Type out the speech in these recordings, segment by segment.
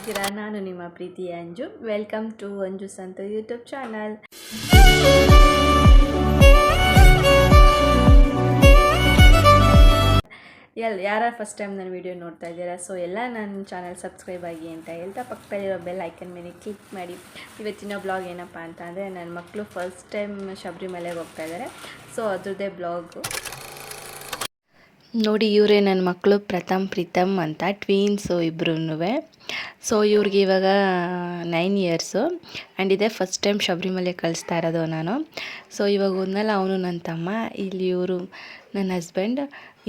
ಹೇಗಿದ್ದೀರಾ? ನಾನು ನಿಮ್ಮ ಪ್ರೀತಿಯ Anju. Welcome to Anju Santu YouTube channel. ಯಾರು ಫಸ್ಟ್ ಟೈಮ್ ನನ್ನ ವಿಡಿಯೋ ನೋಡ್ತಾ ಇದ್ದೀರಾ? ಸೊ ಎಲ್ಲ ನನ್ನ ಚಾನಲ್ ಸಬ್ಸ್ಕ್ರೈಬ್ ಆಗಿ ಅಂತ ಹೇಳ್ತಾ ಪಕ್ಕದಲ್ಲಿರೋ ಬೆಲ್ ಐಕನ್ ಮೇಲೆ ಕ್ಲಿಕ್ ಮಾಡಿ. ಇವತ್ತಿನ ಬ್ಲಾಗ್ ಏನಪ್ಪ ಅಂತ ಅಂದರೆ ನನ್ನ ಮಕ್ಕಳು ಫಸ್ಟ್ ಟೈಮ್ ಶಬರಿಮಲೆಗೆ ಹೋಗ್ತಾ ಇದ್ದಾರೆ. ಸೊ ಅದ್ರದ್ದೇ ಬ್ಲಾಗು ನೋಡಿ. ಇವರೇ ನನ್ನ ಮಕ್ಕಳು ಪ್ರೀತಮ್ ಅಂತ, ಟ್ವೀನ್ಸು ಇಬ್ಬರೂ. ಸೊ ಇವ್ರಿಗೆ ಇವಾಗ 9 ಇಯರ್ಸು ಆ್ಯಂಡ್ ಇದೇ ಫಸ್ಟ್ ಟೈಮ್ ಶಬರಿಮಲೆ ಕಳಿಸ್ತಾ ಇರೋದು ನಾನು. ಸೊ ಇವಾಗ ಹೋದ್ನಲ್ಲ ಅವನು ನನ್ನ ತಮ್ಮ, ಇಲ್ಲಿ ಇವರು ನನ್ನ ಹಸ್ಬೆಂಡ್.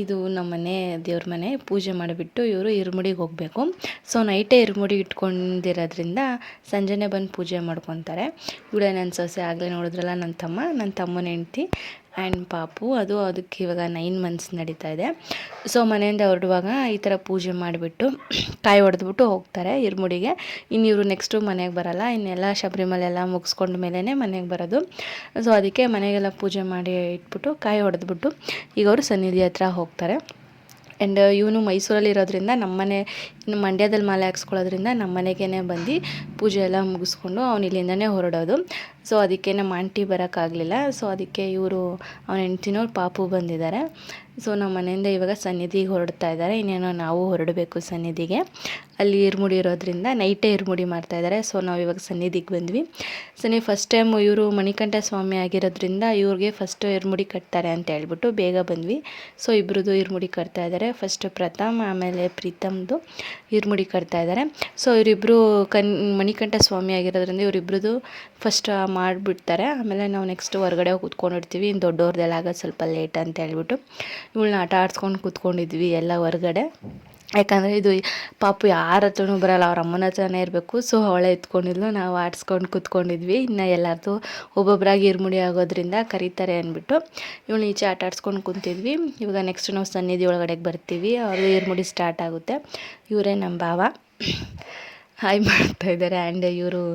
ಇದು ನಮ್ಮ ಮನೆ ದೇವ್ರ ಮನೆ. ಪೂಜೆ ಮಾಡಿಬಿಟ್ಟು ಇವರು ಇರುಮುಡಿಗೆ ಹೋಗಬೇಕು. ಸೊ ನೈಟೇ ಇರುಮುಡಿ ಇಟ್ಕೊಂಡಿರೋದ್ರಿಂದ ಸಂಜೆನೇ ಬಂದು ಪೂಜೆ ಮಾಡ್ಕೊತಾರೆ. ಇವಳೇ ನನ್ನ ಸೊಸೆ. ಆಗಲೇ ನೋಡಿದ್ರಲ್ಲ ನನ್ನ ತಮ್ಮನ ಹೆಂಡ್ತಿ ಆ್ಯಂಡ್ ಪಾಪು. ಅದಕ್ಕೆ ಇವಾಗ 9 ಮಂತ್ಸ್ ನಡೀತಾ ಇದೆ. ಸೊ ಮನೆಯಿಂದ ಹೊರಡುವಾಗ ಈ ಥರ ಪೂಜೆ ಮಾಡಿಬಿಟ್ಟು ಕಾಯಿ ಹೊಡೆದ್ಬಿಟ್ಟು ಹೋಗ್ತಾರೆ ಇರುಮುಡಿಗೆ. ಇನ್ನು ಇವರು ನೆಕ್ಸ್ಟು ಮನೆಗೆ ಬರೋಲ್ಲ. ಇನ್ನೆಲ್ಲ ಶಬರಿಮಲೆ ಎಲ್ಲ ಮುಗಿಸ್ಕೊಂಡ ಮೇಲೇ ಮನೆಗೆ ಬರೋದು. ಸೊ ಅದಕ್ಕೆ ಮನೆಗೆಲ್ಲ ಪೂಜೆ ಮಾಡಿ ಇಟ್ಬಿಟ್ಟು ಕಾಯಿ ಹೊಡೆದ್ಬಿಟ್ಟು ಈಗ ಅವರು ಸನ್ನಿಧಿ ಹತ್ರ ಹೋಗ್ತಾರೆ. ಆ್ಯಂಡ್ ಇವನು ಮೈಸೂರಲ್ಲಿ ಇರೋದ್ರಿಂದ ನಮ್ಮನೆ, ಇನ್ನು ಮಂಡ್ಯದಲ್ಲಿ ಮಾಲೆ ಹಾಕ್ಸ್ಕೊಳ್ಳೋದ್ರಿಂದ ನಮ್ಮ ಮನೆಗೇ ಬಂದು ಪೂಜೆ ಎಲ್ಲ ಮುಗಿಸ್ಕೊಂಡು ಅವ್ನು ಇಲ್ಲಿಂದನೇ ಹೊರಡೋದು. ಸೊ ಅದಕ್ಕೆ ನಮ್ಮ ಆಂಟಿ ಬರೋಕ್ಕಾಗಲಿಲ್ಲ. ಸೊ ಅದಕ್ಕೆ ಇವರು ಅವನ ಹೆಂಡ್ತಿನವ್ರು ಪಾಪು ಬಂದಿದ್ದಾರೆ. ಸೊ ನಮ್ಮ ಮನೆಯಿಂದ ಇವಾಗ ಸನ್ನಿಧಿಗೆ ಹೊರಡ್ತಾ ಇದ್ದಾರೆ. ಇನ್ನೇನೋ ನಾವು ಹೊರಡಬೇಕು ಸನ್ನಿಧಿಗೆ. ಅಲ್ಲಿ ಇರುಮುಡಿ ಇರೋದ್ರಿಂದ ನೈಟೇ ಇರುಮುಡಿ ಮಾಡ್ತಾಯಿದ್ದಾರೆ. ಸೊ ನಾವು ಇವಾಗ ಸನ್ನಿಧಿಗೆ ಬಂದ್ವಿ. ಫಸ್ಟ್ ಟೈಮ್ ಇವರು ಮಣಿಕಂಠ ಸ್ವಾಮಿ ಆಗಿರೋದ್ರಿಂದ ಇವ್ರಿಗೆ ಫಸ್ಟ್ ಇರುಮುಡಿ ಕಟ್ತಾರೆ ಅಂತ ಹೇಳ್ಬಿಟ್ಟು ಬೇಗ ಬಂದ್ವಿ. ಸೊ ಇಬ್ಬರದು ಇರುಮುಡಿ ಕಟ್ತಾ ಇದ್ದಾರೆ. ಫಸ್ಟ್ ಪ್ರಥಮ್ ಆಮೇಲೆ ಪ್ರೀತಮ್ದು ಇರುಮುಡಿ ಕಟ್ತಾ ಇದ್ದಾರೆ. ಸೊ ಇವರಿಬ್ಬರು ಮಣಿಕಂಠ ಸ್ವಾಮಿ ಆಗಿರೋದ್ರಿಂದ ಇವರಿಬ್ರದ್ದು ಫಸ್ಟ್ ಮಾಡಿಬಿಡ್ತಾರೆ. ಆಮೇಲೆ ನಾವು ನೆಕ್ಸ್ಟ್ ಹೊರಗಡೆ ಕೂತ್ಕೊಂಡಿರ್ತೀವಿ. ಇನ್ನು ದೊಡ್ಡವ್ರದ್ದೆಲ್ಲ ಆಗೋದು ಸ್ವಲ್ಪ ಲೇಟ್ ಅಂತ ಹೇಳ್ಬಿಟ್ಟು ಇವಳನ್ನ ಆಟ ಆಡ್ಸ್ಕೊಂಡು ಕೂತ್ಕೊಂಡಿದ್ವಿ ಎಲ್ಲ ಹೊರಗಡೆ. ಯಾಕಂದರೆ ಇದು ಪಾಪು ಯಾರ ಹತ್ರನೂ ಬರೋಲ್ಲ, ಅವ್ರ ಅಮ್ಮನ ಹತ್ರನೇ ಇರಬೇಕು. ಸೊ ಅವಳೇ ಎತ್ಕೊಂಡಿದ್ಲು, ನಾವು ಆಡಿಸ್ಕೊಂಡು ಕೂತ್ಕೊಂಡಿದ್ವಿ. ಇನ್ನು ಎಲ್ಲರದು ಒಬ್ಬೊಬ್ಬರಾಗಿ ಇರುಮುಡಿ ಆಗೋದ್ರಿಂದ ಕರೀತಾರೆ ಅಂದ್ಬಿಟ್ಟು ಇವಳು ಈಚೆ ಆಟ ಆಡ್ಸ್ಕೊಂಡು ಕುಂತಿದ್ವಿ. ಇವಾಗ ನೆಕ್ಸ್ಟ್ ನಾವು ಸನ್ನಿಧಿ ಒಳಗಡೆಗೆ ಬರ್ತೀವಿ. ಅವ್ರದ್ದು ಇರುಮುಡಿ ಸ್ಟಾರ್ಟ್ ಆಗುತ್ತೆ. ಇವರೇ ನಮ್ಮ ಭಾವ ಹಾಯ್ ಮಾಡ್ತಾಯಿದ್ದಾರೆ. ಆ್ಯಂಡ್ ಇವರು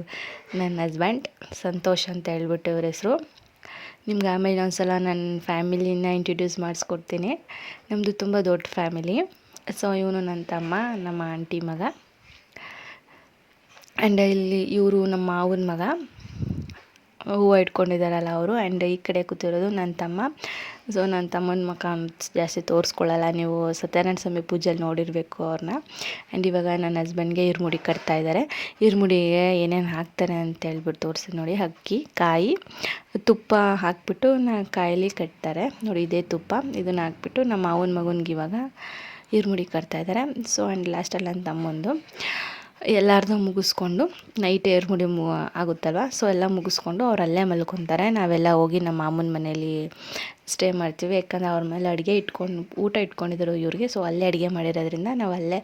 ನನ್ನ ಹಸ್ಬೆಂಡ್ ಸಂತೋಷ್ ಅಂತ ಹೇಳ್ಬಿಟ್ಟು ಇವ್ರ ಹೆಸರು. ನಿಮ್ಗೆ ಆಮೇಲೆ ಇನ್ನೊಂದ್ಸಲ ನನ್ನ ಫ್ಯಾಮಿಲಿನ ಇಂಟ್ರಡ್ಯೂಸ್ ಮಾಡಿಸ್ಕೊಡ್ತೀನಿ. ನಮ್ಮದು ತುಂಬ ದೊಡ್ಡ ಫ್ಯಾಮಿಲಿ. ಸೊ ಇವನು ನನ್ನ ತಮ್ಮ, ನಮ್ಮ ಆಂಟಿ ಮಗ. ಆ್ಯಂಡ್ ಇಲ್ಲಿ ಇವರು ನಮ್ಮ ಮಾವನ ಮಗ, ಹೂವು ಇಟ್ಕೊಂಡಿದ್ದಾರಲ್ಲ ಅವರು. ಆ್ಯಂಡ್ ಈ ಕಡೆ ಕೂತಿರೋದು ನನ್ನ ತಮ್ಮ. ಸೊ ನನ್ನ ತಮ್ಮನ ಮಗ ಜಾಸ್ತಿ ತೋರಿಸ್ಕೊಳ್ಳಲ್ಲ, ನೀವು ಸತ್ಯನಾರಾಯಣ ಸ್ವಾಮಿ ಪೂಜೆಯಲ್ಲಿ ನೋಡಿರಬೇಕು ಅವ್ರನ್ನ. ಆ್ಯಂಡ್ ಇವಾಗ ನನ್ನ ಹಸ್ಬೆಂಡ್ಗೆ ಇರುಮುಡಿ ಕಟ್ತಾ ಇದ್ದಾರೆ. ಇರುಮುಡಿಗೆ ಏನೇನು ಹಾಕ್ತಾರೆ ಅಂತ ಹೇಳ್ಬಿಟ್ಟು ತೋರಿಸಿ ನೋಡಿ. ಅಕ್ಕಿ, ಕಾಯಿ, ತುಪ್ಪ ಹಾಕ್ಬಿಟ್ಟು ಕಾಯಲ್ಲಿ ಕಟ್ತಾರೆ ನೋಡಿ. ಇದೇ ತುಪ್ಪ, ಇದನ್ನು ಹಾಕ್ಬಿಟ್ಟು ನಮ್ಮ ಮಾವನ ಮಗನಿಗೆ ಇವಾಗ ಇರುಮುಡಿ ಕಟ್ತಾ ಇದ್ದಾರೆ. ಸೊ ಆ್ಯಂಡ್ ಲಾಸ್ಟಲ್ಲಿ ನನ್ನ ತಮ್ಮಂದು ಎಲ್ಲರದು ಮುಗಿಸ್ಕೊಂಡು ನೈಟ್ ಇರುಮುಡಿ ಆಗುತ್ತಲ್ವ. ಸೊ ಎಲ್ಲ ಮುಗಿಸ್ಕೊಂಡು ಅವ್ರು ಅಲ್ಲೇ ಮಲ್ಕೊತಾರೆ. ನಾವೆಲ್ಲ ಹೋಗಿ ನಮ್ಮ ಮಾಮನ ಮನೇಲಿ ಸ್ಟೇ ಮಾಡ್ತೀವಿ. ಯಾಕಂದರೆ ಅವ್ರ ಮೇಲೆ ಊಟ ಇಟ್ಕೊಂಡಿದ್ರು ಇವ್ರಿಗೆ. ಸೊ ಅಲ್ಲೇ ಅಡುಗೆ ಮಾಡಿರೋದ್ರಿಂದ ನಾವು ಅಲ್ಲೇ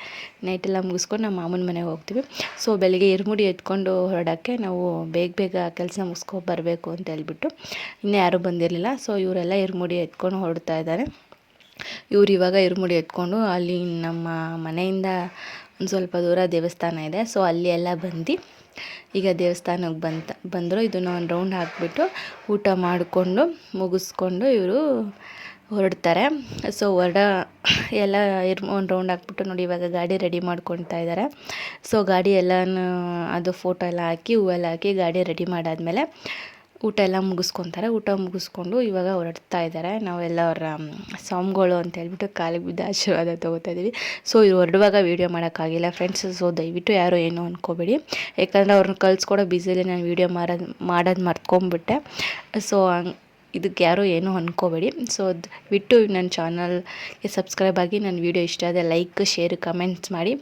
ನೈಟೆಲ್ಲ ಮುಗಿಸ್ಕೊಂಡು ನಮ್ಮ ಮಾಮನ ಮನೆಗೆ ಹೋಗ್ತೀವಿ. ಸೊ ಬೆಳಗ್ಗೆ ಇರುಮುಡಿ ಎತ್ಕೊಂಡು ಹೊರಡೋಕ್ಕೆ ನಾವು ಬೇಗ ಕೆಲಸ ಬರಬೇಕು ಅಂತ ಹೇಳ್ಬಿಟ್ಟು ಇನ್ನೂ ಯಾರೂ ಬಂದಿರಲಿಲ್ಲ. ಸೊ ಇವರೆಲ್ಲ ಇರುಮುಡಿ ಎತ್ಕೊಂಡು ಹೊರಡ್ತಾ ಇದ್ದಾರೆ. ಇವ್ರು ಇವಾಗ ಇರುಮುಡಿ ಎತ್ಕೊಂಡು ಅಲ್ಲಿ ನಮ್ಮ ಮನೆಯಿಂದ ಒಂದು ಸ್ವಲ್ಪ ದೂರ ದೇವಸ್ಥಾನ ಇದೆ. ಸೊ ಅಲ್ಲಿ ಎಲ್ಲ ಬಂದು ಈಗ ದೇವಸ್ಥಾನಕ್ಕೆ ಬಂದರು. ಇದನ್ನು ಒಂದು ರೌಂಡ್ ಹಾಕಿಬಿಟ್ಟು ಊಟ ಮಾಡಿಕೊಂಡು ಮುಗಿಸ್ಕೊಂಡು ಇವರು ಹೊರಡ್ತಾರೆ. ಸೊ ಎಲ್ಲ ಒಂದು ರೌಂಡ್ ಹಾಕ್ಬಿಟ್ಟು ನೋಡಿ ಇವಾಗ ಗಾಡಿ ರೆಡಿ ಮಾಡ್ಕೊಳ್ತಾ ಇದ್ದಾರೆ. ಸೊ ಗಾಡಿ ಎಲ್ಲನೂ ಅದು ಫೋಟೋ ಎಲ್ಲ ಹಾಕಿ ಹೂವೆಲ್ಲ ಹಾಕಿ ಗಾಡಿ ರೆಡಿ ಮಾಡಾದಮೇಲೆ ಊಟ ಎಲ್ಲ ಮುಗಿಸ್ಕೊತಾರೆ. ಊಟ ಮುಗಿಸ್ಕೊಂಡು ಇವಾಗ ಹೊರಡ್ತಾ ಇದ್ದಾರೆ. ನಾವೆಲ್ಲ ಅವರ ಸ್ವಾಮಿಗಳು ಅಂತ ಹೇಳ್ಬಿಟ್ಟು ಕಾಲಿಗೆ ಬಿದ್ದು ಆಶೀರ್ವಾದ ತೊಗೋತಾ ಇದ್ದೀವಿ. ಸೊ ಇವ್ರು ಹೊರಡುವಾಗ ವೀಡಿಯೋ ಮಾಡೋಕ್ಕಾಗಿಲ್ಲ ಫ್ರೆಂಡ್ಸ್. ಸೊ ದಯವಿಟ್ಟು ಯಾರು ಏನೂ ಅಂದ್ಕೋಬೇಡಿ. ಯಾಕಂದರೆ ಅವ್ರನ್ನ ಕಳಿಸ್ಕೊಡೋ ಬ್ಯುಸಿಲಿ ನಾನು ವೀಡಿಯೋ ಮಾಡೋದು ಮರ್ತ್ಕೊಂಡ್ಬಿಟ್ಟೆ. ಸೊ ಇದಕ್ಕೆ ಯಾರೂ ಏನೂ ಅಂದ್ಕೋಬೇಡಿ. ಸೊ ಬಿಟ್ಟು ನನ್ನ ಚಾನಲ್ಗೆ ಸಬ್ಸ್ಕ್ರೈಬ್ ಆಗಿ ನನ್ನ ವೀಡಿಯೋ ಇಷ್ಟ ಆದರೆ ಲೈಕ್, ಶೇರ್, ಕಮೆಂಟ್ಸ್ ಮಾಡಿ.